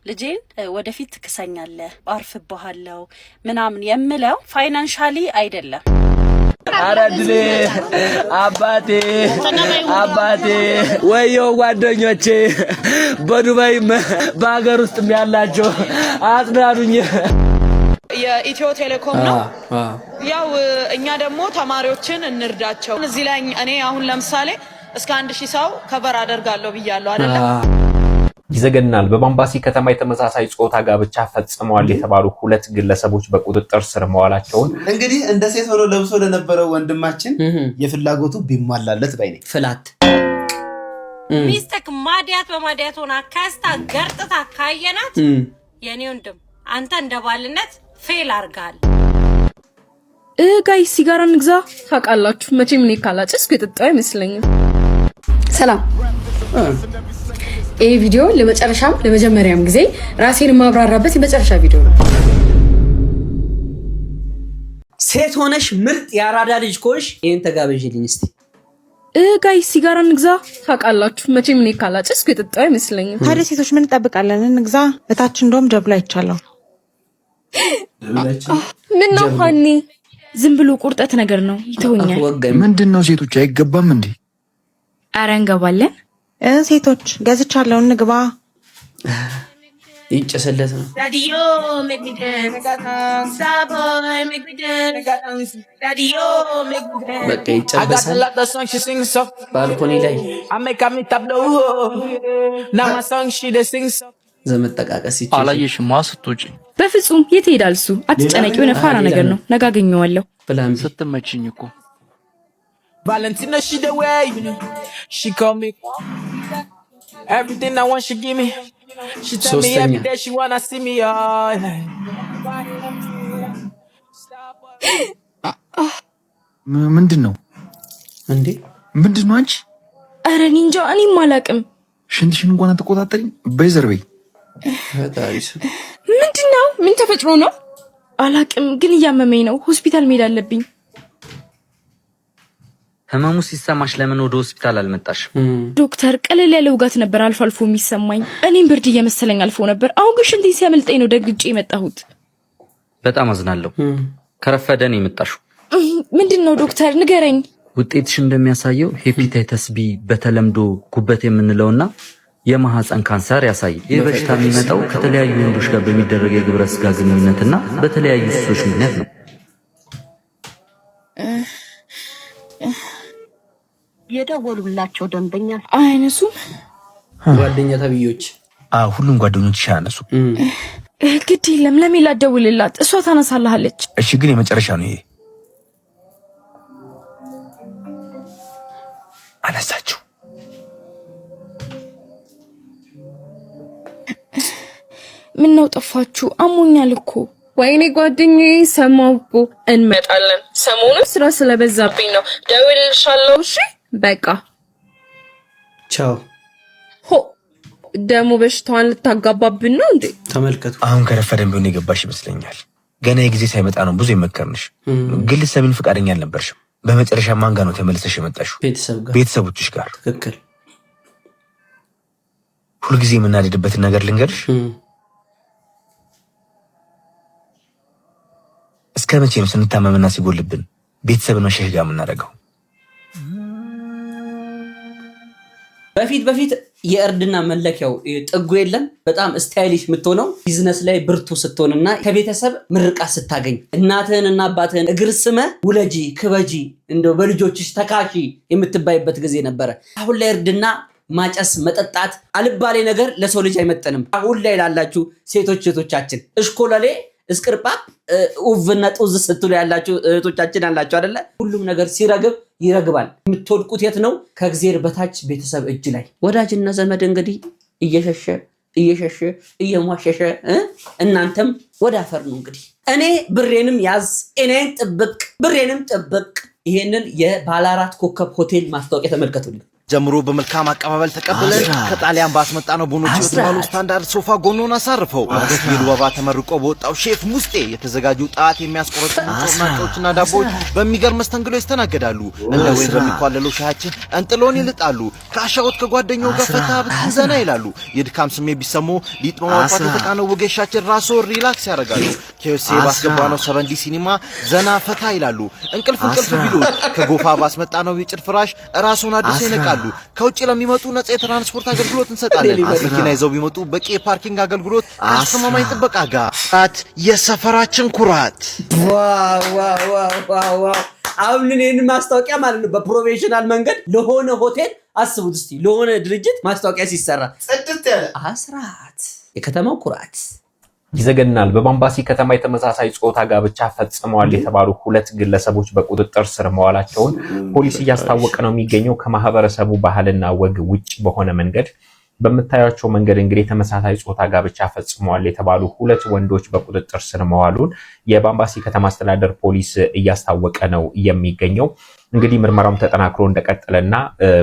ልጄን ወደፊት ትክሰኛለህ አርፍብሃለሁ ምናምን የምለው ፋይናንሻሊ አይደለም። አራድሌ አባቴ ወዮ ጓደኞቼ በዱባይም በአገር ውስጥም ያላችሁ አጽናኑኝ። የኢትዮ ቴሌኮም ነው። ያው እኛ ደግሞ ተማሪዎችን እንርዳቸው። እዚህ ላይ እኔ አሁን ለምሳሌ እስከ 1000 ሰው ከበር አደርጋለሁ ብያለሁ አይደለ? ይዘገናል። በባምባሲ ከተማ የተመሳሳይ ጾታ ጋብቻ ፈጽመዋል የተባሉ 2 ግለሰቦች በቁጥጥር ስር መዋላቸውን እንግዲህ እንደ ሴት ሆኖ ለብሶ ለነበረው ወንድማችን የፍላጎቱ ቢሟላለት ባይ ነኝ። ፍላት ሚስትክ ማዲያት በማዲያት ሆና ካስታ ገርጥታ ካየናት የኔ ወንድም አንተ እንደባልነት ፌል አርጋል። ጋይ ሲጋራ ንግዛ ታውቃላችሁ። መቼም እኔ ካላጨስኩ የጠጣው አይመስለኝም። ሰላም ይህ ቪዲዮ ለመጨረሻም ለመጀመሪያም ጊዜ ራሴን ማብራራበት የመጨረሻ ቪዲዮ ነው። ሴት ሆነሽ ምርጥ ያራዳ ልጅ ኮሽ ይሄን ተጋበዥልኝ እስቲ። ጋይ ሲጋራ ንግዛ ታውቃላችሁ። መቼም እኔ ካላጨስኩ የጠጣው አይመስለኝም። ታዲያ ሴቶች ምን እንጠብቃለን? ንግዛ። እታች እንደውም ደብላ ይቻላል። ምን ነው ሀኒ? ዝም ብሎ ቁርጠት ነገር ነው ይተውኛል። ምንድነው ሴቶች አይገባም እንዴ? አረ እንገባለን። ሴቶች ገዝቻለሁ እንግባ። ይጨሰለት ነው ዳዲዮ መግደን ሳቦይ መግደን ዳዲዮ መግደን በቃ ይጨበሳል። ባልኮኒ ላይ ዘመድ ጠቃቀስ ይችላል። አላየሽማ ስትወጪ? በፍጹም የት ሄዳል እሱ? አትጨነቂ፣ የሆነ ፋራ ነገር ነው። ነገ አገኘዋለሁ። ፕላን ስትመችኝ እኮ Valentina, she the way, she call me everything I want, she give me. She tell me every day she wanna see me. ምንድነው እንዴ? ምንድነው አንቺ? አረ ኒንጃ እኔም አላቅም። ሽንትሽን እንኳን አትቆጣጠሪም። በይዘርበይ ፈጣሪስ ምንድነው? ምን ተፈጥሮ ነው? አላቅም፣ ግን እያመመኝ ነው። ሆስፒታል መሄድ አለብኝ። ህመሙ ሲሰማሽ ለምን ወደ ሆስፒታል አልመጣሽ? ዶክተር ቀለል ያለ ውጋት ነበር አልፎ አልፎ የሚሰማኝ። እኔም ብርድ እየመሰለኝ አልፎ ነበር። አሁን ግን ሽንቴ ሲያመልጠኝ ነው ደግጬ የመጣሁት። በጣም አዝናለሁ። ከረፈደ ነው የመጣሽው። ምንድነው ዶክተር ንገረኝ። ውጤትሽ እንደሚያሳየው ሄፓታይተስ ቢ በተለምዶ ጉበት የምንለውና የማህፀን ካንሰር ያሳያል። ይህ በሽታ የሚመጣው ከተለያዩ ወንዶች ጋር በሚደረግ የግብረ ስጋ ግንኙነትና በተለያዩ ሱሶች ምክንያት ነው። የደወሉላቸው ደንበኛ አይነሱም። ጓደኛ ተብዮች ሁሉም ጓደኞች ያነሱ። ግድ የለም ለሜላ ደውልላት፣ እሷ ታነሳልሃለች። እሺ ግን የመጨረሻ ነው ይሄ። አነሳችሁ። ምን ነው ጠፋችሁ? አሞኛል እኮ። ወይኔ ጓደኛዬ ሰማሁ እኮ። እንመጣለን። ሰሞኑን ስራ ስለበዛብኝ ነው። ደውልልሻለሁ። እሺ በቃ ቻው። ሆ ደሞ በሽታዋን ልታጋባብን ነው እንዴ? ተመልከቱ። አሁን ከረፈደን ቢሆን የገባሽ ይመስለኛል። ገና የጊዜ ሳይመጣ ነው ብዙ የመከርንሽ፣ ግን ልትሰሚን ፈቃደኛ አልነበርሽም። በመጨረሻ ማን ጋር ነው ተመልሰሽ የመጣሽው? ቤተሰቦችሽ ጋር። ትክክል። ሁልጊዜ የምናደድበትን ነገር ልንገርሽ። እስከ መቼ ነው ስንታመምና ሲጎልብን ቤተሰብን መሸሽ ጋር የምናደርገው? በፊት የእርድና መለኪያው ጥጉ የለም። በጣም ስታይሊሽ የምትሆነው ቢዝነስ ላይ ብርቱ ስትሆንና ከቤተሰብ ምርቃት ስታገኝ እናትህንና አባትህን እግር ስመ ውለጂ ክበጂ እንደው በልጆችሽ ተካሺ የምትባይበት ጊዜ ነበረ። አሁን ላይ እርድና ማጨስ መጠጣት አልባሌ ነገር ለሰው ልጅ አይመጥንም። አሁን ላይ ላላችሁ ሴቶች እህቶቻችን እሽኮለሌ እስቅርጳፕ ኡቭና ጡዝ ስትሉ ያላችሁ እህቶቻችን አላችሁ አይደለ? ሁሉም ነገር ሲረግብ ይረግባል። የምትወድቁት የት ነው? ከእግዚአብሔር በታች ቤተሰብ እጅ ላይ። ወዳጅና ዘመድ እንግዲህ እየሸሸ እየሟሸሸ እናንተም ወደ አፈር ነው እንግዲህ። እኔ ብሬንም ያዝ እኔን ጥብቅ ብሬንም ጥብቅ። ይሄንን የባለ 4 ኮከብ ሆቴል ማስታወቂያ ተመልከቱልኝ። ጀምሮ በመልካም አቀባበል ተቀበለን ከጣሊያን ባስመጣነው ቦኖች የተባሉ ስታንዳርድ ሶፋ ጎኖን አሳርፈው የዱባባ ተመርቆ በወጣው ሼፍ ሙስጤ የተዘጋጁ ጣት የሚያስቆርጡ ጮማዎችና ዳቦች በሚገርም መስተንግዶ ይስተናገዳሉ። እንደ ወይን በሚኳለለው ሻያችን እንጥሎን ይልጣሉ። ካሻውት ከጓደኛው ጋር ፈታ ብትዘና ይላሉ። የድካም ስሜት ቢሰሙ ሊጥማዋት የተቃነው ወገሻችን ራሱ ሪላክስ ያደርጋሉ። ከዩሴ ባስገባነው 7D ሲኒማ ዘና ፈታ ይላሉ። እንቅልፍ ቢሉ ከጎፋ ባስመጣነው የጭድ ፍራሽ ራሱን አድሰው ይነቃሉ። ከውጭ ለሚመጡ ነፃ የትራንስፖርት አገልግሎት እንሰጣለን። መኪና ይዘው ቢመጡ በቂ የፓርኪንግ አገልግሎት ከአስተማማኝ ጥበቃ ጋር የሰፈራችን ኩራት። ዋው አሁን እኔን ማስታወቂያ ማለት ነው በፕሮፌሽናል መንገድ ለሆነ ሆቴል አስቡት እስቲ ለሆነ ድርጅት ማስታወቂያ ሲሰራ ጽድት ያለ አስራት የከተማው ኩራት ይዘገናል። በባምባሲ ከተማ የተመሳሳይ ጾታ ጋብቻ ፈጽመዋል የተባሉ 2 ግለሰቦች በቁጥጥር ስር መዋላቸውን ፖሊስ እያስታወቀ ነው የሚገኘው። ከማህበረሰቡ ባህልና ወግ ውጭ በሆነ መንገድ በመታያቸው መንገድ እንግዲህ ተመሳሳይ ጾታ ጋብቻ ፈጽመዋል የተባሉ 2 ወንዶች በቁጥጥር ስር መዋሉን የባምባሲ ከተማ አስተዳደር ፖሊስ እያስታወቀ ነው የሚገኘው። እንግዲህ ምርመራውም ተጠናክሮ እንደቀጠለና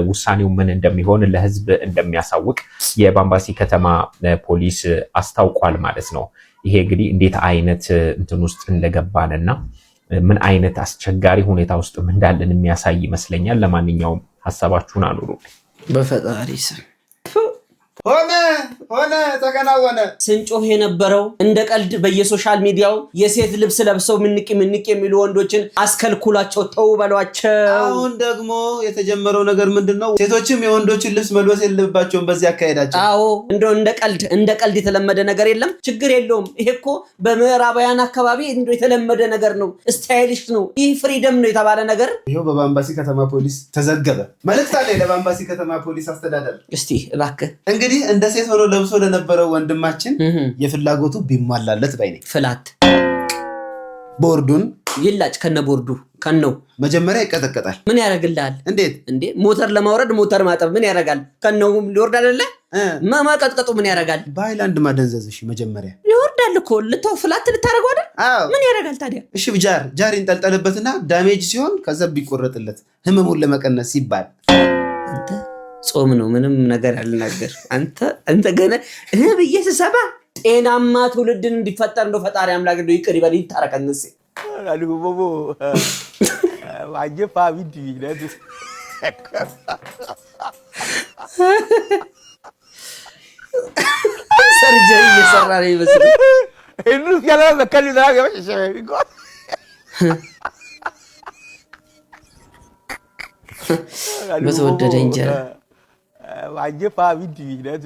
ውሳኔው ምን እንደሚሆን ለህዝብ እንደሚያሳውቅ የባምባሲ ከተማ ፖሊስ አስታውቋል ማለት ነው። ይሄ እንግዲህ እንዴት አይነት እንትን ውስጥ እንደገባንና ምን አይነት አስቸጋሪ ሁኔታ ውስጥ እንዳለን የሚያሳይ ይመስለኛል። ለማንኛውም ሐሳባችሁን አኑሩ። በፈጣሪ ስም ሆነ ተከናወነ። ስንጮህ የነበረው እንደ ቀልድ በየሶሻል ሚዲያው የሴት ልብስ ለብሰው ምንቅ የሚሉ ወንዶችን አስከልኩላቸው ተው በሏቸው። አሁን ደግሞ የተጀመረው ነገር ምንድነው? ሴቶችም የወንዶችን ልብስ መልበስ የለባቸውም በዚህ አካሄዳቸው። አዎ እንደው እንደ ቀልድ የተለመደ ነገር የለም። ችግር የለውም። ይሄ እኮ በምዕራባውያን አካባቢ እንደው የተለመደ ነገር ነው። ስታይሊሽ ነው። ይህ ፍሪደም ነው የተባለ ነገር ይሄው በባምባሲ ከተማ ፖሊስ ተዘገበ። መልእክት አለ ለባምባሲ ከተማ ፖሊስ አስተዳደር። እስቲ እባክህ እንግዲህ እንደ ሴት ሆኖ ለብሶ ለነበረው ወንድማችን የፍላጎቱ ቢሟላለት ባይኔ ፍላት ቦርዱን ይላጭ ከነቦርዱ ከነው መጀመሪያ ይቀጠቀጣል። ምን ያደርግልሃል? እንዴት እንዴ ሞተር ለማውረድ ሞተር ማጠብ ምን ያደርጋል? ከነው ሊወርድ አይደለ? ማቀጥቀጡ ምን ያደርጋል? በሃይላንድ ማደንዘዝሽ መጀመሪያ ይወርዳል እኮ ልተው ፍላት ልታረጋው አይደል? ምን ያደርጋል ታዲያ? እሺ ጃር ይንጠልጠልበትና ዳሜጅ ሲሆን ከዛ ቢቆረጥለት ህመሙን ለመቀነስ ይባል። አንተ ጾም ነው ምንም ነገር ያልናገር አንተ ገና ብዬ ስሰባ ጤናማ ትውልድን እንዲፈጠር እንደው ፈጣሪ አምላክ እንደው ይቅር ይበል ይታረቀንስ አልጎቦ ዋጀፋ ቢዲ ይላል ሰርጀሪ እየሰራ ነው ይመስል እንዴት ያለ ለከል ዳገ ሸሚጎ በተወደደ እንጀራ ዋጀፋ ቢዲ ይላል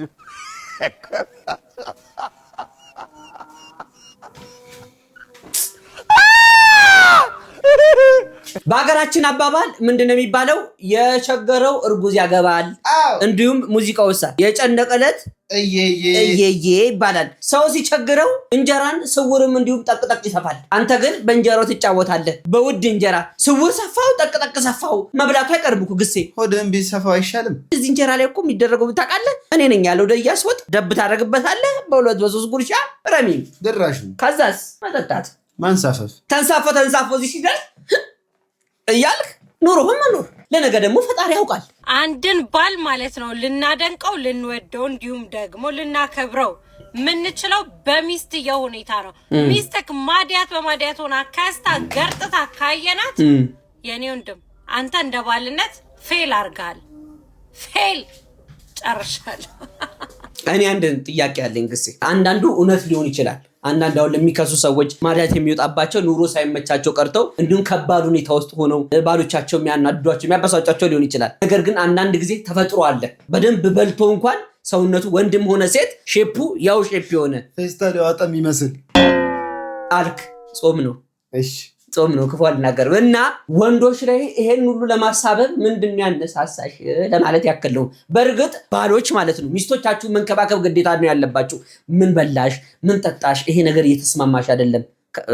በአገራችን አባባል ምንድነው የሚባለው? የቸገረው እርጉዝ ያገባል። እንዲሁም ሙዚቃው የጨነቀለት እየየ ይባላል። ሰው ሲቸግረው እንጀራን ስውርም እንዲሁም ጠቅጠቅ ይሰፋል። አንተ ግን በእንጀራው ትጫወታለህ። በውድ እንጀራ ስውር ሰፋው ጠቅጠቅ ሰፋው መብላቱ አይቀርም እኮ ግሴ። ሆድህን ቢሰፋው አይሻልም? እዚህ እንጀራ ላይ እኮ የሚደረገው ታውቃለህ? እኔ ነኝ ያለው ደያስ ወጥ ደብ ታደርግበታለህ። በሁለት በሶስት ጉርሻ ረሚም ድራሽ። ከዛስ መጠጣት ማንሳፈፍ። ተንሳፎ እዚህ ሲደርስ እያልክ ኑሮህን መኖር። ለነገ ደግሞ ፈጣሪ ያውቃል። አንድን ባል ማለት ነው ልናደንቀው ልንወደው እንዲሁም ደግሞ ልናከብረው ምንችለው በሚስትየው ሁኔታ ነው። ሚስትክ ማዲያት በማዲያት ሆና ከስታ ገርጥታ ካየናት የኔ ወንድም አንተ እንደ ባልነት ፌል አርጋል። ፌል ጨርሻለሁ። እኔ አንድ ጥያቄ ያለኝ ግሴ አንዳንዱ እውነት ሊሆን ይችላል። አንዳንድ አሁን ለሚከሱ ሰዎች ማዲያት የሚወጣባቸው ኑሮ ሳይመቻቸው ቀርተው እንዲሁም ከባድ ሁኔታ ውስጥ ሆነው ባሎቻቸው የሚያናዷቸው የሚያበሳጫቸው ሊሆን ይችላል። ነገር ግን አንዳንድ ጊዜ ተፈጥሮ አለ። በደንብ በልቶ እንኳን ሰውነቱ ወንድም ሆነ ሴት ሼፑ ያው ሼፕ የሆነ ፌስታል ያወጣም ይመስል አልክ። ጾም ነው። እሺ ጾም ነው። ክፉ አልናገርም። እና ወንዶች ላይ ይሄን ሁሉ ለማሳበብ ምንድን ያነሳሳሽ ለማለት ያክል ነው። በእርግጥ ባሎች ማለት ነው ሚስቶቻችሁ መንከባከብ ግዴታ ነው ያለባችሁ። ምን በላሽ፣ ምን ጠጣሽ፣ ይሄ ነገር እየተስማማሽ አይደለም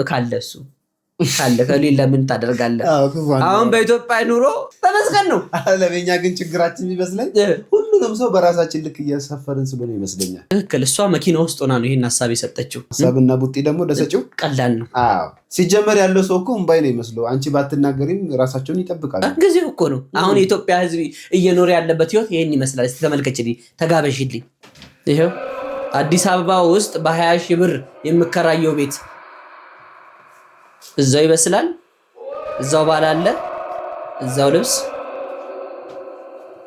ካለ እሱ ካለ ከሌላ ምን ታደርጋለህ? አሁን በኢትዮጵያ ኑሮ በመስገን ነው። ለኛ ግን ችግራችን ይመስለኝ ሁሉ ሁሉንም ሰው በራሳችን ልክ እያሳፈርን ስለሆነ ይመስለኛል። ትክክል። እሷ መኪና ውስጥ ሆና ነው ይሄን ሐሳብ የሰጠችው። ሐሳብና ቡጢ ደግሞ ለሰጪው ቀላል ነው። አዎ ሲጀመር ያለው ሰው እኮ እምባይ ነው ይመስለው። አንቺ ባትናገሪም ራሳቸውን ይጠብቃሉ። ጊዜው እኮ ነው። አሁን የኢትዮጵያ ሕዝብ እየኖረ ያለበት ህይወት ይሄን ይመስላል። እስቲ ተመልከችልኝ፣ ተጋበሽልኝ። ይሄው አዲስ አበባ ውስጥ በ20 ሺህ ብር የምከራየው ቤት እዛው ይበስላል። እዛው ባላለ እዛው ልብስ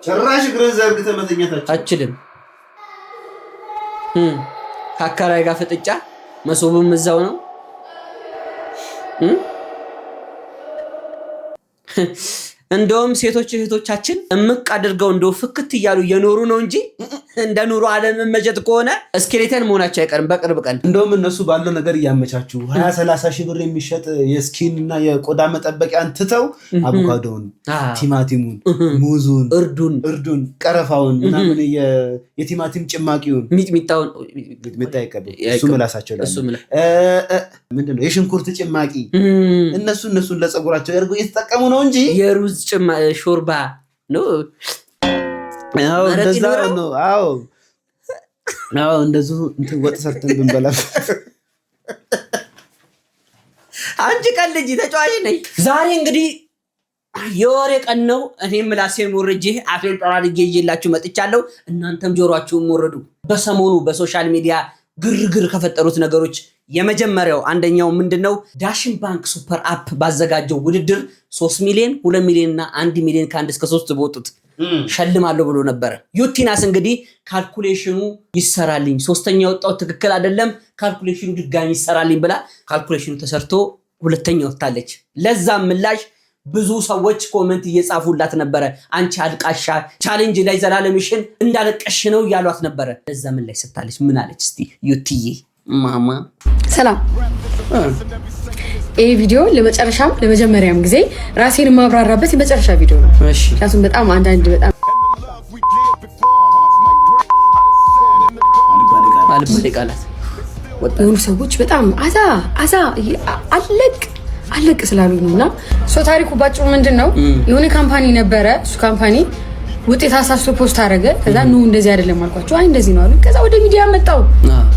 ጭራሽ እግርን ዘርግተህ መተኛታችሁ አችልም። ከአካራይ ጋር ፍጥጫ መሶብም እዛው ነው። እንደውም ሴቶች እህቶቻችን እምቅ አድርገው እንደው ፍክት እያሉ እየኖሩ ነው እንጂ እንደ ኑሮ አለመመጀት ከሆነ እስኬሌተን መሆናቸው አይቀርም በቅርብ ቀን። እንደውም እነሱ ባለው ነገር እያመቻቹ 20-30 ሺህ ብር የሚሸጥ የስኪን እና የቆዳ መጠበቂያን ትተው አቮካዶን፣ ቲማቲሙን፣ ሙዙን፣ እርዱን፣ ቀረፋውን ምናምን የቲማቲም ጭማቂውን፣ ሚጥሚጣውን እሱ ምላሳቸው ምንድነው የሽንኩርት ጭማቂ እነሱን ለፀጉራቸው ያርገው እየተጠቀሙ ነው እንጂ የሩዝ ሾርባ ነው። አዎ እንደዛ ነው። አዎ እንደዚህ እንትን ወጥ ሰርተን ብንበላ። አንቺ ቀን ልጅ ተጫዋች ነኝ። ዛሬ እንግዲህ የወሬ ቀን ነው። እኔም ምላሴን ሞርጄ አፌን ጠራርጌ ይዤላችሁ መጥቻለሁ። እናንተም ጆሮአችሁን ሞረዱ። በሰሞኑ በሶሻል ሚዲያ ግርግር ከፈጠሩት ነገሮች የመጀመሪያው አንደኛው ምንድነው? ዳሽን ባንክ ሱፐር አፕ ባዘጋጀው ውድድር 3 ሚሊዮን 2 ሚሊዮን እና 1 ሚሊዮን ከ1 እስከ 3 በወጡት ሸልማለሁ ብሎ ነበር። ዩቲናስ እንግዲህ ካልኩሌሽኑ ይሰራልኝ፣ ሶስተኛ ወጣው ትክክል አይደለም፣ ካልኩሌሽኑ ድጋሚ ይሰራልኝ ብላ ካልኩሌሽኑ ተሰርቶ ሁለተኛ ወጣለች። ለዛም ምላሽ ብዙ ሰዎች ኮሜንት እየጻፉላት ነበር። አንቺ አልቃሻ ቻሌንጅ ላይ ዘላለምሽን እንዳለቀሽ ነው ያሏት ነበር። ለዛ ምላሽ ሰጣለች። ምን አለች እስቲ ዩቲዬ? ማማ ሰላም። ይህ ቪዲዮ ለመጨረሻም ለመጀመሪያም ጊዜ ራሴን ማብራራበት የመጨረሻ ቪዲዮ ነው። እሺ ያሱን በጣም አንዳንድ በጣም አልበለቃላት የሆኑ ሰዎች በጣም አዛ አለቅ ስላሉ ነውና ታሪኩ ባጭሩ ምንድነው? የሆነ ካምፓኒ ነበረ። እሱ ካምፓኒ ውጤት አሳስቶ ፖስት አደረገ። ከዛ ነው እንደዚህ አይደለም አልኳቸው። አይ እንደዚህ ነው አሉ። ከዛ ወደ ሚዲያ መጣው።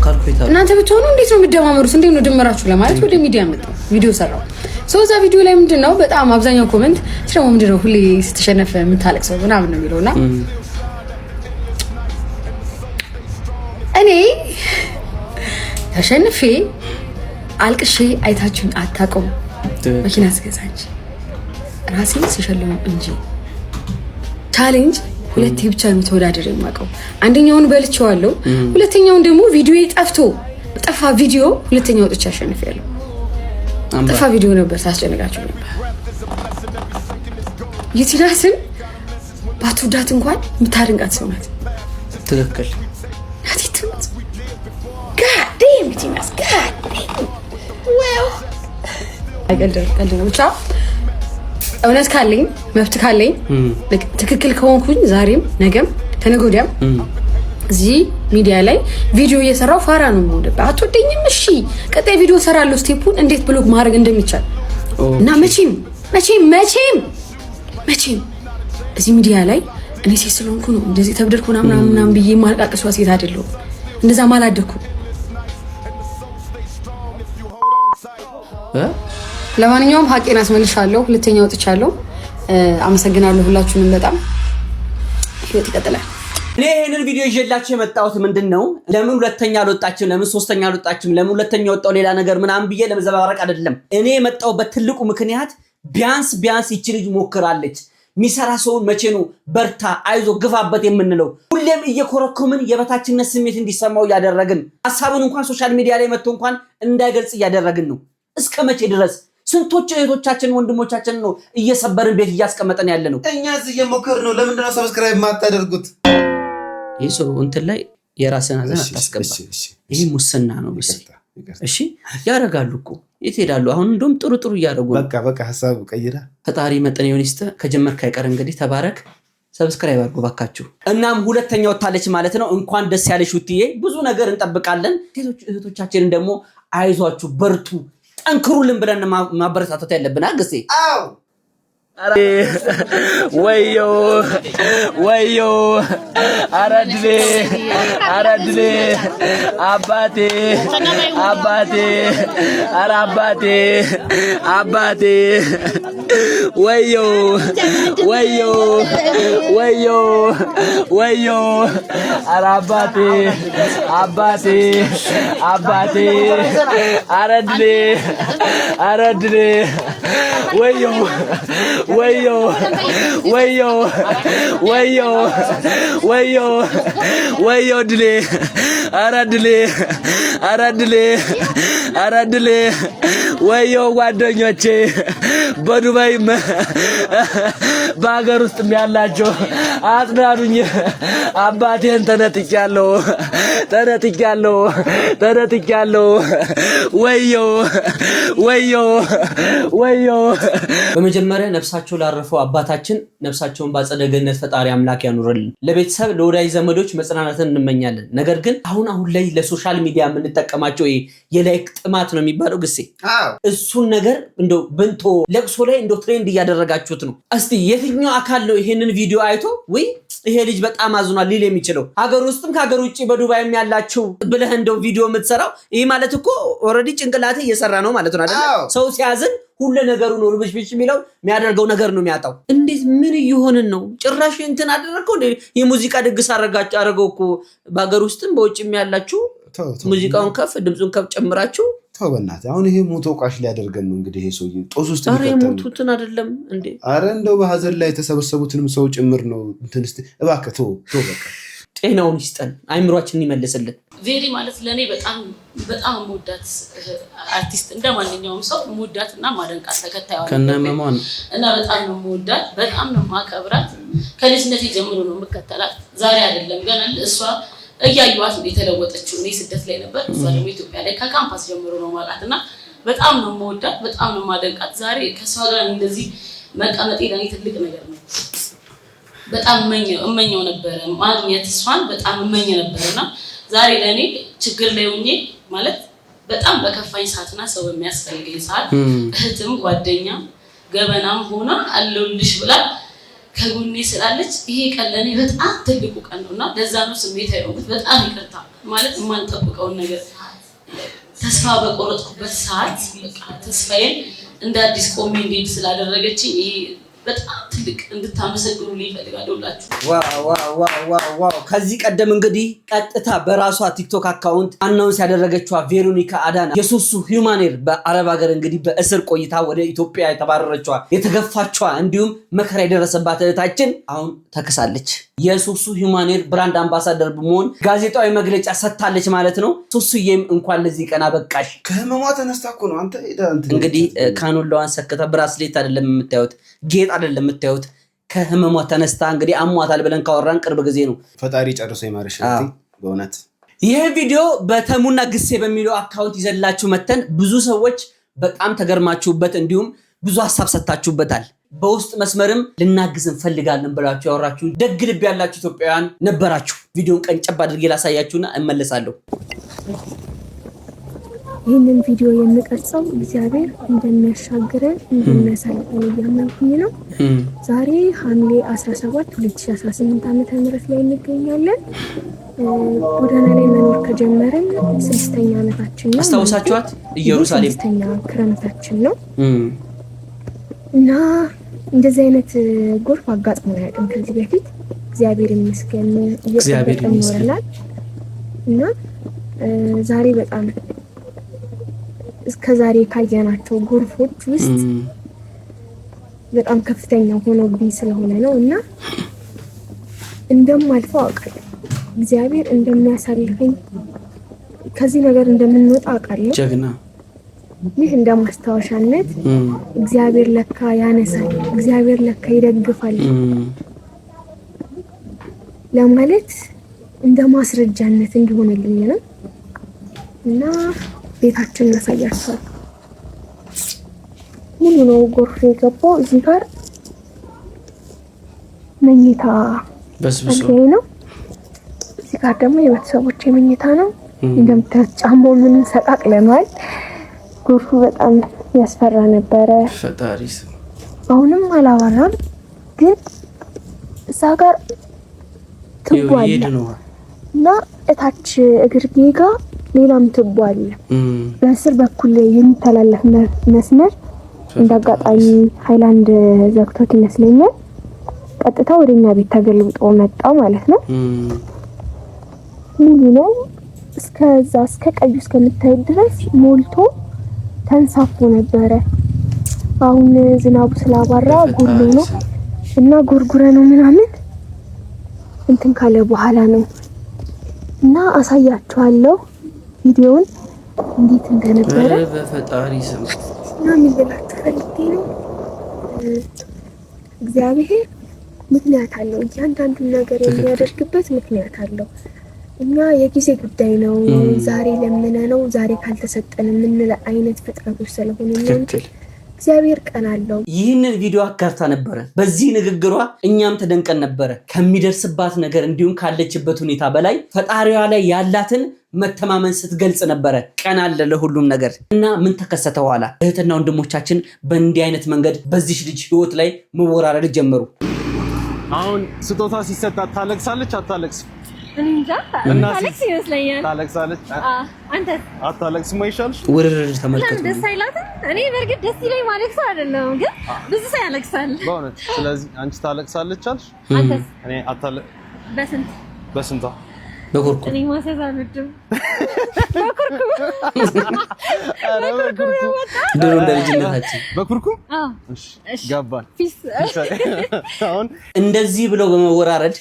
ካልኩሌተር እናንተ ብትሆኑ እንዴት ነው የምትደማመሩት? እንዴት ነው ድምራችሁ ለማለት ወደ ሚዲያ መጣው። ቪዲዮ ሰራው። እዛ ቪዲዮ ላይ ምንድነው በጣም አብዛኛው ኮሜንት ስለምን ምንድነው ሁሌ ስትሸነፈ የምታለቅሰው ምናምን ነው የሚለውና እኔ ተሸንፌ አልቅሼ አይታችሁን አታውቁም። መኪና ስገዛች ራሴን ስሸልመው እንጂ ቻሌንጅ ሁለቴ ብቻ ነው ተወዳደረ የማውቀው። አንደኛውን በልቼዋለሁ፣ ሁለተኛውን ደግሞ ቪዲዮ ጠፋ ቪዲዮ ሁለተኛው ወጥቼ አሸንፌያለሁ። ጠፋ ቪዲዮ ነበር ሳስጨነቃችሁ ነበር። ዩቲናስን ባትወዳት እንኳን የምታደንቃት ሰው ናት። ትክክል ናት። ጋዴም ዩቲናስ ጋዴም ዋው አይቀልድ ነው ብቻ እውነት ካለኝ መብት ካለኝ ትክክል ከሆንኩኝ ዛሬም ነገም ከነገ ወዲያም እዚህ ሚዲያ ላይ ቪዲዮ እየሰራው ፋራ ነው የምሆንበት። አትወደኝም? እሺ ቀጣይ ቪዲዮ ሰራለሁ ስቴፑን እንዴት ብሎግ ማድረግ እንደሚቻል እና መቼም እዚህ ሚዲያ ላይ እኔ ሴት ስለሆንኩ ነው እንደዚህ ተብደርኩ ምናምን ብዬ ማልቃቀሷ ሴት አይደለሁም። እንደዛ ማላደኩ። ለማንኛውም ሀቄን አስመልሻለሁ። ሁለተኛ ወጥቻለሁ። አመሰግናለሁ ሁላችሁንም በጣም። ህይወት ይቀጥላል። እኔ ይሄንን ቪዲዮ ይዤላችሁ የመጣሁት ምንድነው ለምን ሁለተኛ አልወጣችም፣ ለምን ሶስተኛ አልወጣችም፣ ለምን ሁለተኛ ወጣው ሌላ ነገር ምናምን ብዬ ለመዘባረቅ አይደለም። እኔ የመጣሁበት ትልቁ ምክንያት ቢያንስ ይቺ ልጅ ሞክራለች። ሚሰራ ሰውን መቼ ነው በርታ አይዞ ግፋበት የምንለው? ሁሌም እየኮረኮምን የበታችነት ስሜት እንዲሰማው እያደረግን ሐሳቡን እንኳን ሶሻል ሚዲያ ላይ መጥቶ እንኳን እንዳይገልጽ እያደረግን ነው። እስከ መቼ ድረስ? ስንቶች እህቶቻችን ወንድሞቻችን ነው እየሰበርን ቤት እያስቀመጠን ያለ ነው። እኛ እዚህ እየሞከርን ነው። ለምንድን ነው ሰብስክራይብ ማታደርጉት? ይህ ሰው እንትን ላይ የራስን ሀዘን አታስገባ። ይህ ሙስና ነው። እሺ ያደርጋሉ እኮ የት ሄዳሉ? አሁን እንደውም ጥሩ እያደረጉ በቃ ሀሳብ ቀይራ ፈጣሪ መጠን ይስጥ። ከጀመርክ አይቀር እንግዲህ ተባረክ። ሰብስክራይብ አድርጉ ባካችሁ። እናም ሁለተኛ ወጣለች ማለት ነው። እንኳን ደስ ያለሽ ውትዬ። ብዙ ነገር እንጠብቃለን። ሴቶች እህቶቻችንን ደግሞ አይዟችሁ በርቱ ጠንክሩልን ብለን ማበረታታት ያለብን አግሴ። አዎ ወዮ ወዮ አረድሌ አረድሌ አባቴ አባቴ አረ አባቴ አባቴ ወዮ ወዮ ወዮ ወዮ አረ አባቴ አባቴ አባቴ አረድሌ አረድሌ ወዮ ወዮ ወዮ ወዮ ወዮ ወዮ ድሌ አረድሌ አረድሌ አረድሌ ወዮ ጓደኞቼ በዱባይም በአገር ውስጥ ያላችሁ አጽናኑኝ አባቴን ተነጥቂያለሁ ተነጥቂያለሁ ተነጥቂያለሁ ወዮ ወዮ ወዮ በመጀመሪያ ነፍሳቸው ላረፈው አባታችን ነፍሳቸውን ባጸደ ገነት ፈጣሪ አምላክ ያኑርልን። ለቤተሰብ ለወዳጅ ዘመዶች መጽናናትን እንመኛለን። ነገር ግን አሁን ላይ ለሶሻል ሚዲያ የምንጠቀማቸው የላይክ ጥማት ነው የሚባለው ግሴ እሱን ነገር እንደው በንቶ ለቅሶ ላይ እንደው ትሬንድ እያደረጋችሁት ነው። እስቲ የትኛው አካል ነው ይሄንን ቪዲዮ አይቶ ወይ ይሄ ልጅ በጣም አዝኗል ሊል የሚችለው? ሀገር ውስጥም ከሀገር ውጪ በዱባይም ያላችሁ ብለህ እንደው ቪዲዮ የምትሰራው ይሄ ማለት እኮ ኦልሬዲ ጭንቅላቴ እየሰራ ነው ማለት ነው አይደል? ሰው ሲያዝን ሁሉ ነገሩ ነው ልብሽ የሚለው የሚያደርገው ነገር ነው የሚያጣው። እንዴት ምን ይሆንን ነው? ጭራሽ እንትን አደረገው እንዴ? የሙዚቃ ድግስ አረጋው እኮ በሀገር ውስጥም በውጭም ያላችሁ ሙዚቃውን ከፍ ድምጹን ከፍ ጨምራችሁ ተው በእናትህ። አሁን ይሄ ሞቶ ቃሽ ሊያደርገን ነው እንግዲህ ይሄ ሰውዬ ጦስ ውስጥ ኧረ የሞቱትን አይደለም እንዴ? አረ እንደው በሐዘን ላይ የተሰበሰቡትንም ሰው ጭምር ነው እንትን እስቲ እባክህ ተው በቃ ጤናውን ይስጠን አይምሯችንን ይመልስልን። ቬሪ ማለት ለኔ በጣም በጣም ሞዳት አርቲስት እንደማንኛውም ሰው ሞዳትና ማደንቃት ተከታዩ ከነመማን እና በጣም ነው ሞዳት በጣም ነው ማከብራት። ከልጅነቴ ጀምሮ ነው መከተላት። ዛሬ አይደለም ገና እሷ እያዩዋት ነው የተለወጠችው። እኔ ስደት ላይ ነበር እሷ ደግሞ ኢትዮጵያ ላይ ከካምፓስ ጀምሮ ነው ማውቃትና በጣም ነው ሞዳት በጣም ነው ማደንቃት። ዛሬ ከሷ ጋር እንደዚህ መቀመጤ ለኔ ትልቅ ነገር ነው። በጣም እመኘው ነበር ማግኘት እሷን በጣም እመኘ ነበርና ዛሬ ለኔ ችግር ላይ ሆኜ ማለት በጣም በከፋኝ ሰዓትና ሰው በሚያስፈልገኝ ሰዓት እህትም ጓደኛ ገበናም ሆና አለውልሽ ብላ ከጎኔ ስላለች ይሄ ቀን ለኔ በጣም ትልቁ ቀን ነውና ለዛ ነው ስሜታዊ ሆንኩት። በጣም ይቅርታ ማለት የማንጠብቀውን ነገር ተስፋ በቆረጥኩበት ሰዓት በቃ ተስፋዬን እንደ አዲስ ቆሜ እንዴት ስላደረገችኝ ይሄ በጣም ትልቅ እንድታመሰግኑልኝ እፈልጋለሁላችሁ። ዋው ከዚህ ቀደም እንግዲህ ቀጥታ በራሷ ቲክቶክ አካውንት አናውንስ ያደረገችዋ ቬሮኒካ አዳና የሱሱ ሂውማኔር በአረብ ሀገር እንግዲህ በእስር ቆይታ ወደ ኢትዮጵያ የተባረረችዋ የተገፋችዋ እንዲሁም መከራ የደረሰባት እህታችን አሁን ተከሳለች። የሱሱ ሂውማኔር ብራንድ አምባሳደር በመሆን ጋዜጣዊ መግለጫ ሰጥታለች ማለት ነው። ሱሱዬም እንኳን ለዚህ ቀን አበቃሽ። ከህመሟ ተነስታ እኮ ነው አንተ እንግዲህ ካኑላዋን ሰክታ ብራስሌት አይደለም የምታዩት ጌጥ አይደለም የምታዩት ከህመሟ ተነስታ እንግዲህ አሟታል ብለን ካወራን ቅርብ ጊዜ ነው። ፈጣሪ ጨርሶ ይማርሽ በእውነት። ይሄ ቪዲዮ በተሙና ግሴ በሚለው አካውንት ይዘላችሁ መተን ብዙ ሰዎች በጣም ተገርማችሁበት እንዲሁም ብዙ ሐሳብ ሰጣችሁበታል። በውስጥ መስመርም ልናግዝ እንፈልጋለን ብላችሁ ያወራችሁ ደግ ልብ ያላችሁ ኢትዮጵያውያን ነበራችሁ። ቪዲዮን ቀንጨብ አድርጌ ላሳያችሁና እመለሳለሁ። ይህንን ቪዲዮ የምቀርጸው እግዚአብሔር እንደሚያሻግረን እንደሚያሳልፈን እያመንኩኝ ነው። ዛሬ ሐምሌ 17 2018 ዓመተ ምህረት ላይ እንገኛለን። ጎዳና ላይ መኖር ከጀመረን 6ኛ ዓመታችን ነው። አስታውሳችኋት ኢየሩሳሌም 6ኛ ክረምታችን ነው እና እንደዚህ አይነት ጎርፍ አጋጥሞ አያውቅም ከዚህ በፊት። እግዚአብሔር ይመስገን እየጠበቀን ይኖረናል እና ዛሬ በጣም እስከዛሬ ካየናቸው ጎርፎች ውስጥ በጣም ከፍተኛ ሆኖብኝ ስለሆነ ነው እና እንደማልፈው አውቃለሁ። እግዚአብሔር እንደሚያሳልፈኝ ከዚህ ነገር እንደምንወጣ አውቃለሁ። ጀግና ይህ እንደማስታወሻነት እግዚአብሔር ለካ ያነሳል፣ እግዚአብሔር ለካ ይደግፋል ለማለት እንደማስረጃነት እንዲሆንልኝ ነው እና ቤታችን እናሳያችኋል። ሙሉ ነው ጎርፍ የገባው። እዚህ ጋር መኝታ ነው። እዚህ ጋር ደግሞ የቤተሰቦች መኝታ ነው። እንደምታዩት ጫማው ምን ሰቃቅለናል። ጎርፉ በጣም ያስፈራ ነበረ። ፈጣሪስ አሁንም አላወራም ግን እዛ ጋር ትቧል እና እታች እግርጌ ጋር ሌላም ትቧል በስር በኩል የሚተላለፍ መስመር እንዳጋጣሚ ሃይላንድ ዘግቶት ይመስለኛል ቀጥታ ወደኛ ቤት ተገልብጦ መጣ ማለት ነው ሙሉ ነው እስከዛ እስከ ቀዩ እስከምታይ ድረስ ሞልቶ ተንሳፎ ነበረ አሁን ዝናቡ ስላባራ ጉሉ ነው እና ጉርጉረ ነው ምናምን እንትን ካለ በኋላ ነው እና አሳያችኋለሁ ቪዲዮውን እንዴት እንደነበረ በፈጣሪ ስም እና ምንላችሁ ፈልጌ ነው እግዚአብሔር ምክንያት አለው እያንዳንዱ ነገር የሚያደርግበት ምክንያት አለው እና የጊዜ ጉዳይ ነው ዛሬ ለምነ ነው ዛሬ ካልተሰጠን ምን አይነት ፍጥረቶች ስለሆነ ነው እግዚአብሔር ቀን አለው ይህንን ቪዲዮ አጋርታ ነበር በዚህ ንግግሯ እኛም ተደንቀን ነበር ከሚደርስባት ነገር እንዲሁም ካለችበት ሁኔታ በላይ ፈጣሪዋ ላይ ያላትን መተማመን ስትገልጽ ነበር ቀን አለ ለሁሉም ነገር እና ምን ተከሰተ ኋላ እህትና ወንድሞቻችን በእንዲህ አይነት መንገድ በዚህ ልጅ ህይወት ላይ መወራረድ ጀመሩ አሁን ስጦታ ሲሰጣት ታለቅሳለች አታለቅስ እንጃ ታለቅስ ይመስለኛል ታለቅሳለች አንተ አታለቅስም አይሻልሽ ውርርር ተመልከቱ ደስ አይላትም እኔ በርግጥ ደስ ይለኝ ማለት ሰው አይደለም ግን ብዙ ሰው ያለቅሳል በእውነት ስለዚህ አንቺ ታለቅሳለች አልሽ አንተ እኔ በስንት በኩርኩ እኔ ማሰብ አልወድም ድሮ እንደልጅነታችን በኩርኩ እሺ ገባን አሁን እንደዚህ ብለው በመወራረድ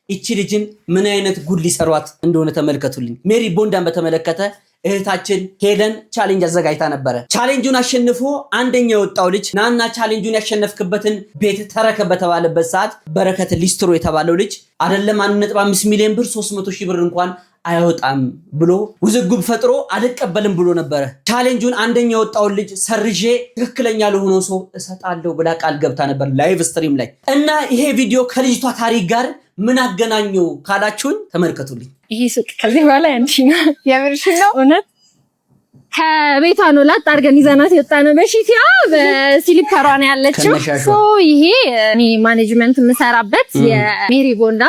እቺ ልጅን ምን አይነት ጉድ ሊሰሯት እንደሆነ ተመልከቱልኝ ሜሪ ቦንዳን በተመለከተ እህታችን ሄለን ቻሌንጅ አዘጋጅታ ነበር ቻሌንጁን አሸንፎ አንደኛ የወጣው ልጅ ናና ቻሌንጁን ያሸነፍክበትን ቤት ተረከበ ተባለበት ሰዓት በረከት ሊስትሮ የተባለው ልጅ አይደለም 1.5 ሚሊዮን ብር 300,000 ብር እንኳን አይወጣም ብሎ ውዝግብ ፈጥሮ አልቀበልም ብሎ ነበር ቻሌንጁን አንደኛ የወጣው ልጅ ሰርጄ ትክክለኛ ለሆነው ሰው እሰጣለሁ ብላ ቃል ገብታ ነበር ላይቭ ስትሪም ላይ እና ይሄ ቪዲዮ ከልጅቷ ታሪክ ጋር ምን አገናኘው ካላችሁን ተመልከቱልኝ ይሄ ሱቅ ከዚህ በኋላ ያንቺና የምርሽ ነው እውነት ከቤቷ ነው ላጥ አድርገን ይዘናት የወጣነው በሺቲያ በሲሊፐሯ ነው ያለችው ሶ ይሄ እኔ ማኔጅመንት የምሰራበት የሜሪ ቦንዳ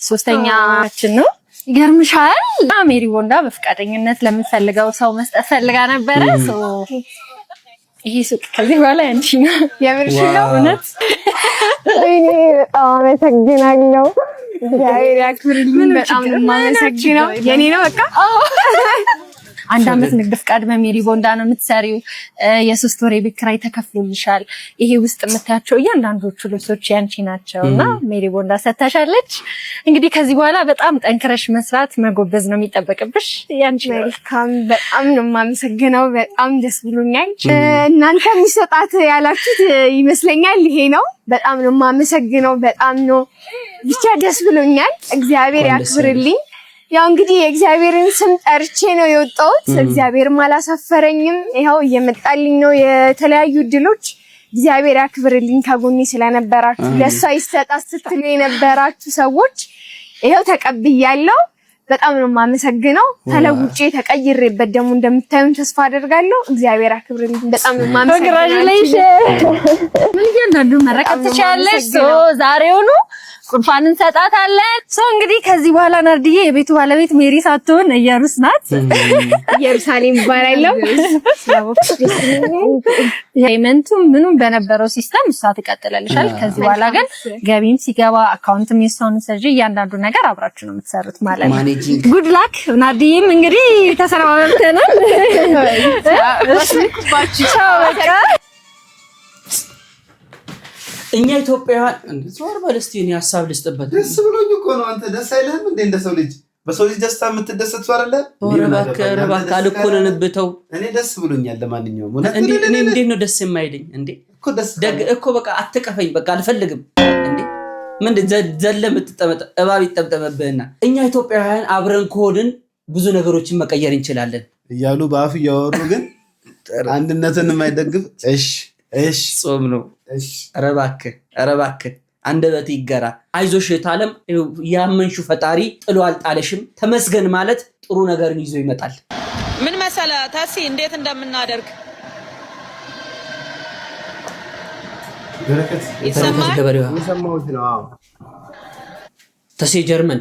ሶስተኛችን ነው ይገርምሻል ሜሪ ቦንዳ በፍቃደኝነት ለምትፈልገው ሰው መስጠት ፈልጋ ነበረ ሶ ይሄ ሱቅ ከዚህ በኋላ ያንቺና የምርሽ ነው እውነት እኔ በጣም አመሰግናለሁ እግዚአብሔር ያክብርልኝ በጣም የማመሰግነው የኔ ነው በቃ አንድ አመት ንግድ ፍቃድ በሜሪ ቦንዳ ነው የምትሰሪው የ3 ወር ቤት ኪራይ ተከፍሎልሻል ይሄ ውስጥ የምታያቸው እያንዳንዶቹ ልብሶች ያንቺ ናቸውና ሜሪ ቦንዳ ሰታሻለች እንግዲህ ከዚህ በኋላ በጣም ጠንክረሽ መስራት መጎበዝ ነው የሚጠበቅብሽ ያንቺ መልካም በጣም ነው የማመሰግነው በጣም ደስ ብሎኛል እናንተ የሚሰጣት ያላችሁት ይመስለኛል ይሄ ነው በጣም ነው የማመሰግነው በጣም ነው ብቻ ደስ ብሎኛል እግዚአብሔር ያክብርልኝ ያው እንግዲህ የእግዚአብሔርን ስም ጠርቼ ነው የወጣሁት እግዚአብሔርም አላሳፈረኝም ይሄው እየመጣልኝ ነው የተለያዩ ድሎች እግዚአብሔር ያክብርልኝ ከጎኔ ስለነበራችሁ ለሷ ይሰጣት ስትሉ የነበራችሁ ሰዎች ይሄው ተቀብያለሁ በጣም ነው የማመሰግነው ተለውጬ ተቀይሬበት ደግሞ እንደምታዩን ተስፋ አደርጋለሁ እግዚአብሔር ያክብርልኝ በጣም ነው የማመሰግነው ምን እያንዳንዱ መረቀት ትችያለሽ ሶ ዛሬውኑ ቁልፋን እንሰጣታለን ሶ እንግዲህ ከዚህ በኋላ ናርዲዬ የቤቱ ባለቤት ሜሪ ሳትሆን ኢየሩስ ናት ኢየሩሳሌም ይባላል ፔመንቱ ምኑም በነበረው ሲስተም እሷ ትቀጥላለሻል ከዚህ በኋላ ግን ገቢም ሲገባ አካውንትም የሷን ሰጂ እያንዳንዱ ነገር አብራችሁ ነው የምትሰሩት ማለት ነው ጉድ ላክ ናርዲዬም እንግዲህ ተሰራባብተናል ቻው በቃ እኛ ኢትዮጵያውያን ዞር በለስቲ እኔ ሐሳብ ልስጥበት ደስ ብሎኝ እኮ ነው አንተ ደስ አይልህም እንዴ እንደሰው ልጅ በሰው ልጅ ደስታ የምትደሰት ሰው አይደለ ወረባከ አልኮነንብተው እኔ ደስ ብሎኛል ለማንኛውም እኔ እንዴ ነው ደስ የማይለኝ እንዴ እኮ በቃ አትቀፈኝ በቃ አልፈልግም እንዴ ምን ዘለ የምትጠመጠ እባብ ይጠምጠመብህና እኛ ኢትዮጵያውያን አብረን ከሆድን ብዙ ነገሮችን መቀየር እንችላለን እያሉ በአፍ እያወሩ ግን አንድነትን የማይደግፍ እሺ ጾም ነው እሺ አረባክ አንደበት ይገራ አይዞሽ ታለም ያመንሹ ፈጣሪ ጥሎ አልጣለሽም ተመስገን ማለት ጥሩ ነገርን ይዞ ይመጣል ምን መሰለ ታሲ እንዴት እንደምናደርግ በረከት ገበሬዋ የሰማሁት ነው። አዎ ተሴ ጀርመን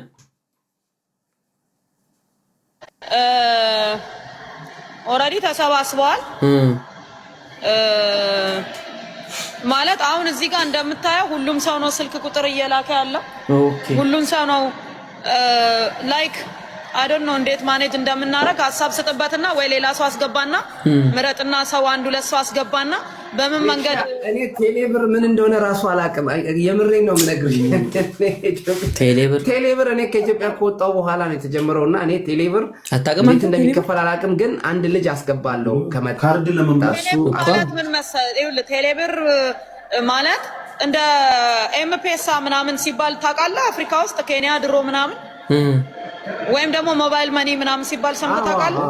ኦሬዲ ተሰባስበዋል ማለት አሁን እዚህ ጋር እንደምታየው ሁሉም ሰው ነው ስልክ ቁጥር እየላከ ያለው ሁሉም ሰው ነው ላይክ I don't know እንዴት ማኔጅ እንደምናረግ ሐሳብ ስጥበትና ወይ ሌላ ሰው አስገባና ምረጥና ሰው አንድ ሁለት ሰው አስገባና በምን መንገድ እኔ ቴሌብር ምን እንደሆነ ራሱ አላውቅም። የምሬን ነው የምነግርሽ። ቴሌብር እኔ ከኢትዮጵያ ከወጣሁ በኋላ ነው የተጀመረውና እኔ ቴሌብር እንዴት እንደሚከፈል አላውቅም። ግን አንድ ልጅ አስገባለሁ ካርድ ለመምጣት ማለት ምን መሰለህ ይኸውልህ ቴሌብር ማለት እንደ ኤምፔሳ ምናምን ሲባል ታውቃለህ አፍሪካ ውስጥ ኬንያ ድሮ ምናምን ወይም ደግሞ ሞባይል መኒ ምናምን ሲባል ሰምተህ ታውቃለህ?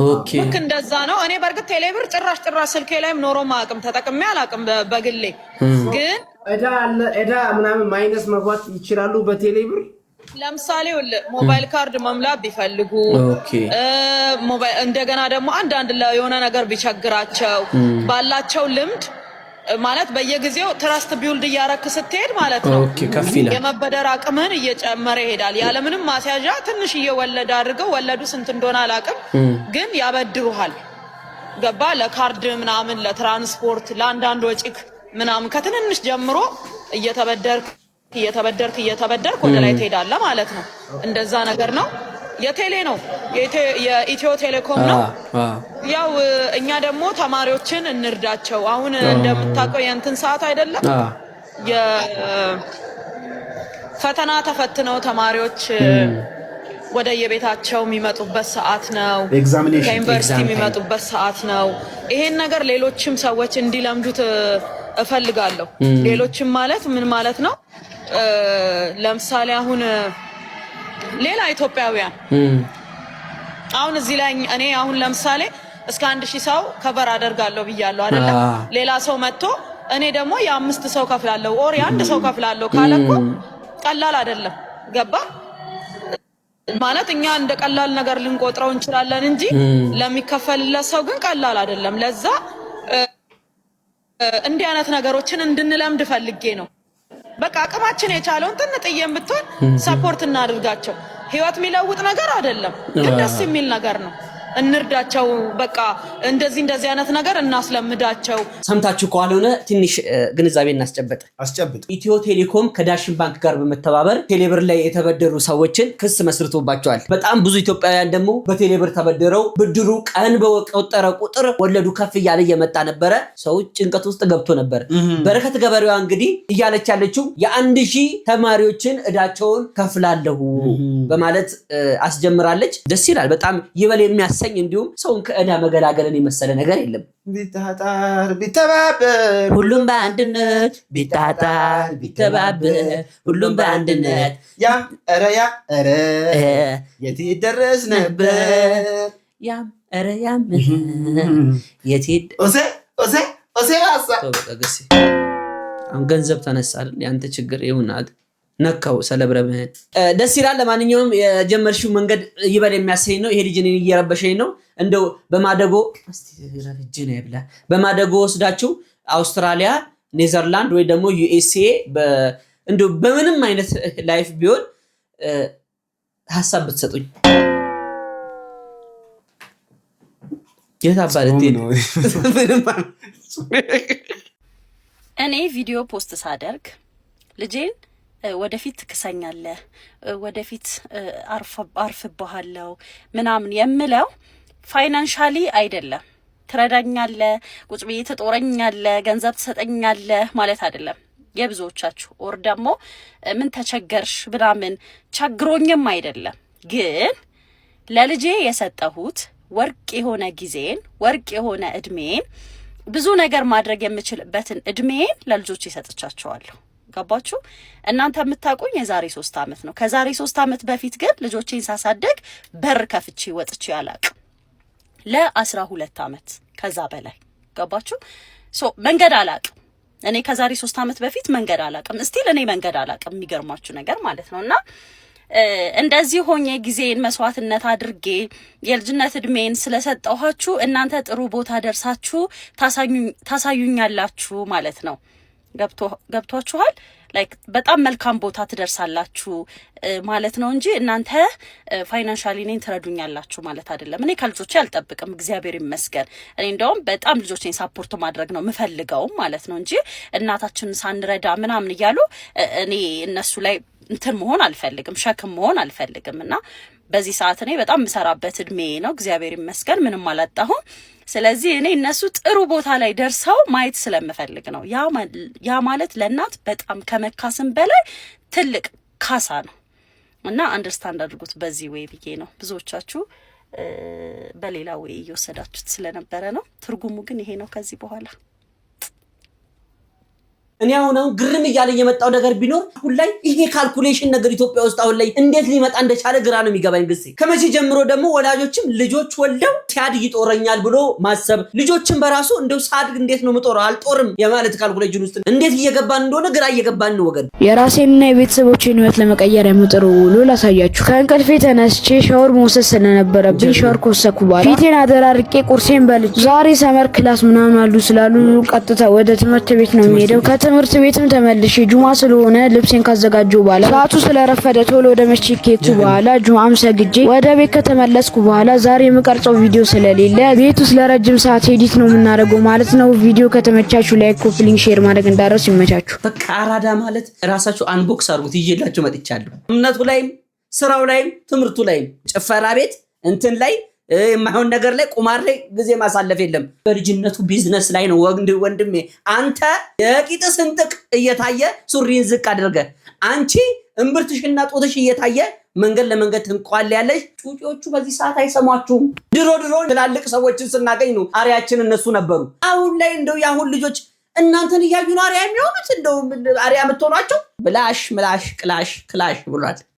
ኦኬ ልክ እንደዛ ነው። እኔ በርግጥ ቴሌብር ጭራሽ ስልኬ ላይም ኖሮ ማቅም ተጠቅሜ አላቅም በግሌ ግን እዳ ምናምን ማይነስ መግባት ይችላሉ በቴሌብር ለምሳሌ ሞባይል ካርድ መምላት ቢፈልጉ ሞባይል እንደገና ደግሞ አንድ የሆነ ነገር ቢቸግራቸው ባላቸው ልምድ ማለት በየጊዜው ትራስት ቢውልድ ያረክ ስትሄድ ማለት ነው የመበደር አቅምን እየጨመረ ይሄዳል ያለምንም ማስያዣ ትንሽ እየወለደ አድርገው ወለዱ ስንት እንደሆነ አላቅም ግን ያበድሩሃል ገባ ለካርድ ምናምን ለትራንስፖርት ለአንዳንድ ወጪክ ምናምን ከትንንሽ ጀምሮ እየተበደርክ ወደ ላይ ትሄዳለህ ማለት ነው እንደዛ ነገር ነው የቴሌ ነው የኢትዮ ቴሌኮም ነው ያው እኛ ደግሞ ተማሪዎችን እንርዳቸው አሁን እንደምታውቀው የእንትን ሰዓት አይደለም የፈተና ተፈትነው ተማሪዎች ወደ የቤታቸው የሚመጡበት ሰዓት ነው ከዩኒቨርሲቲ የሚመጡበት ሰዓት ነው ይሄን ነገር ሌሎችም ሰዎች እንዲለምዱት እፈልጋለሁ ሌሎችም ማለት ምን ማለት ነው ለምሳሌ አሁን ሌላ ኢትዮጵያውያን አሁን እዚህ ላይ እኔ አሁን ለምሳሌ እስከ 1000 ሰው ከበር አደርጋለሁ ብያለሁ አይደል ሌላ ሰው መጥቶ እኔ ደግሞ የ5 ሰው ከፍላለሁ ኦር የ1 ሰው ከፍላለሁ ካለኮ ቀላል አይደለም ገባ ማለት እኛ እንደ ቀላል ነገር ልንቆጥረው እንችላለን እንጂ ለሚከፈልለት ሰው ግን ቀላል አይደለም ለዛ እንዲህ አይነት ነገሮችን እንድንለምድ ፈልጌ ነው በቃ አቅማችን የቻለውን ጥንጥዬም ብትሆን ሰፖርት እናድርጋቸው ህይወት የሚለውጥ ነገር አይደለም ግን ደስ የሚል ነገር ነው እንርዳቸው በቃ እንደዚህ አይነት ነገር እናስለምዳቸው ሰምታችሁ ካልሆነ ትንሽ ግንዛቤ እናስጨብጥ ኢትዮ ቴሌኮም ከዳሽን ባንክ ጋር በመተባበር ቴሌብር ላይ የተበደሩ ሰዎችን ክስ መስርቶባቸዋል በጣም ብዙ ኢትዮጵያውያን ደግሞ በቴሌብር ተበደረው ብድሩ ቀን በቆጠረ ቁጥር ወለዱ ከፍ እያለ እየመጣ ነበረ ሰው ጭንቀት ውስጥ ገብቶ ነበር በረከት ገበሬዋ እንግዲህ እያለች ያለችው የ1000 ተማሪዎችን እዳቸውን ከፍላለሁ በማለት አስጀምራለች ደስ ይላል በጣም ይበል የሚያሰኝ እንዲሁም ሰውን ከእዳ መገላገልን የመሰለ ነገር የለም ቢታጣር ቢተባበር ሁሉም በአንድነት ቢታጣር ቢተባበር ሁሉም በአንድነት ያም ኧረ የት ይደረስ ነበር ያም ኧረ ያም የት ኦሴ አሁን ገንዘብ ተነሳል ያንተ ችግር ይሁናል ነካው ሰለብረመን ደስ ይላል ለማንኛውም የጀመርሽው መንገድ ይበል የሚያሰኝ ነው ይሄ ልጅ እኔን እየረበሸኝ ነው እንደው በማደጎ እስቲ ረጅነ ይብላ በማደጎ ወስዳችሁ አውስትራሊያ ኔዘርላንድ ወይ ደግሞ ዩኤስኤ እንደው በምንም አይነት ላይፍ ቢሆን ሐሳብ ብትሰጡኝ የታባለቴ ነው እኔ ቪዲዮ ፖስት ሳደርግ ልጄን ወደፊት ትክሰኛለህ ወደፊት አርፍብሃለሁ ምናምን የምለው ፋይናንሻሊ አይደለም ትረዳኛለህ ቁጭ ብዬ ትጦረኛለህ ገንዘብ ትሰጠኛለህ ማለት አይደለም የብዙዎቻችሁ ኦር ደግሞ ምን ተቸገርሽ ብላምን ቸግሮኝም አይደለም ግን ለልጄ የሰጠሁት ወርቅ የሆነ ጊዜን ወርቅ የሆነ እድሜን ብዙ ነገር ማድረግ የምችልበትን እድሜን ለልጆች ይሰጥቻቸዋለሁ ገባችሁ እናንተ የምታቆኝ የዛሬ 3 አመት ነው ከዛሬ 3 አመት በፊት ግን ልጆቼን ሳሳደግ በር ከፍቼ ወጥቼ ያላቅ ለ12 አመት ከዛ በላይ ገባችሁ መንገድ አላቅ እኔ ከዛሬ 3 አመት በፊት መንገድ አላቅም እስቲል እኔ መንገድ አላቅም የሚገርማችሁ ነገር ማለት ነውና እንደዚህ ሆኜ ጊዜን መስዋዕትነት አድርጌ የልጅነት እድሜን ስለሰጠኋችሁ እናንተ ጥሩ ቦታ ደርሳችሁ ታሳዩኛላችሁ ማለት ነው ገብቷችኋል? ላይክ በጣም መልካም ቦታ ትደርሳላችሁ ማለት ነው እንጂ እናንተ ፋይናንሻሊ እኔን ትረዱኛላችሁ ማለት አይደለም። እኔ ከልጆቼ አልጠብቅም፣ እግዚአብሔር ይመስገን። እኔ እንደውም በጣም ልጆቼን ሳፖርት ማድረግ ነው የምፈልገው ማለት ነው እንጂ እናታችንን ሳንረዳ ምናምን እያሉ እኔ እነሱ ላይ እንትን መሆን አልፈልግም፣ ሸክም መሆን አልፈልግም። እና በዚህ ሰዓት እኔ በጣም የምሰራበት እድሜ ነው፣ እግዚአብሔር ይመስገን፣ ምንም አላጣሁም። ስለዚህ እኔ እነሱ ጥሩ ቦታ ላይ ደርሰው ማየት ስለምፈልግ ነው። ያ ማለት ለእናት በጣም ከመካስም በላይ ትልቅ ካሳ ነው እና አንደርስታንድ አድርጉት በዚህ ወይ ብዬ ነው። ብዙዎቻችሁ በሌላ ወይ እየወሰዳችሁት ስለነበረ ነው። ትርጉሙ ግን ይሄ ነው ከዚህ በኋላ። እኔ አሁን ግርም እያለኝ የመጣው ነገር ቢኖር አሁን ላይ ይሄ ካልኩሌሽን ነገር ኢትዮጵያ ውስጥ አሁን ላይ እንዴት ሊመጣ እንደቻለ ግራ ነው የሚገባኝ። ግዜ ከመቼ ጀምሮ ደግሞ ወላጆችም ልጆች ወልደው ሲያድግ ይጦረኛል ብሎ ማሰብ፣ ልጆችን በራሱ እንደው ሳድግ እንዴት ነው የምጦረው አልጦርም የማለት ካልኩሌሽን ውስጥ እንዴት እየገባን እንደሆነ ግራ እየገባን ነው ወገን። የራሴንና የቤተሰቦቼን ህይወት ለመቀየር የምጥረው ውሎ ላሳያችሁ። ከእንቅልፌ ተነስቼ ሻወር መውሰድ ስለነበረብኝ ሻወር ከወሰድኩ በኋላ ፊቴን አደራርቄ ቁርሴን በልቼ ዛሬ ሰመር ክላስ ምናምን አሉ ስላሉ ቀጥታ ወደ ትምህርት ቤት ነው የሚሄደው። ትምህርት ቤትም ተመልሼ ጁማ ስለሆነ ልብሴን ካዘጋጀው በኋላ ሰዓቱ ስለረፈደ ቶሎ ወደ መስጂድ ከሄድኩ በኋላ ጁማም ሰግጄ ወደ ቤት ከተመለስኩ በኋላ ዛሬ የምቀርጸው ቪዲዮ ስለሌለ ቤት ውስጥ ለረጅም ሰዓት ኤዲት ነው የምናደርገው ማለት ነው። ቪዲዮ ከተመቻችሁ ላይክ፣ ኮፒ ሊንክ፣ ሼር ማድረግ እንዳትረሱ። ይመቻችሁ። በቃ አራዳ ማለት ራሳችሁ አንቦክስ አድርጉት። ይዤላችሁ መጥቻለሁ። እምነቱ ላይም ስራው ላይም ትምህርቱ ላይም ጭፈራ ቤት እንትን ላይ የማይሆን ነገር ላይ ቁማር ላይ ጊዜ ማሳለፍ የለም። በልጅነቱ ቢዝነስ ላይ ነው ወንድሜ። አንተ የቂጥ ስንጥቅ እየታየ ሱሪን ዝቅ አድርገ፣ አንቺ እምብርትሽና ጦትሽ እየታየ መንገድ ለመንገድ ትንቋለያለሽ። ጩጮቹ በዚህ ሰዓት አይሰሟችሁም። ድሮ ትላልቅ ሰዎችን ስናገኝ ነው አሪያችን እነሱ ነበሩ። አሁን ላይ እንደው ያሁን ልጆች እናንተን እያዩ ነው አሪያ የሚሆኑት። እንደው አሪያ የምትሆኗቸው ብላሽ ምላሽ ቅላሽ ክላሽ ብሏል።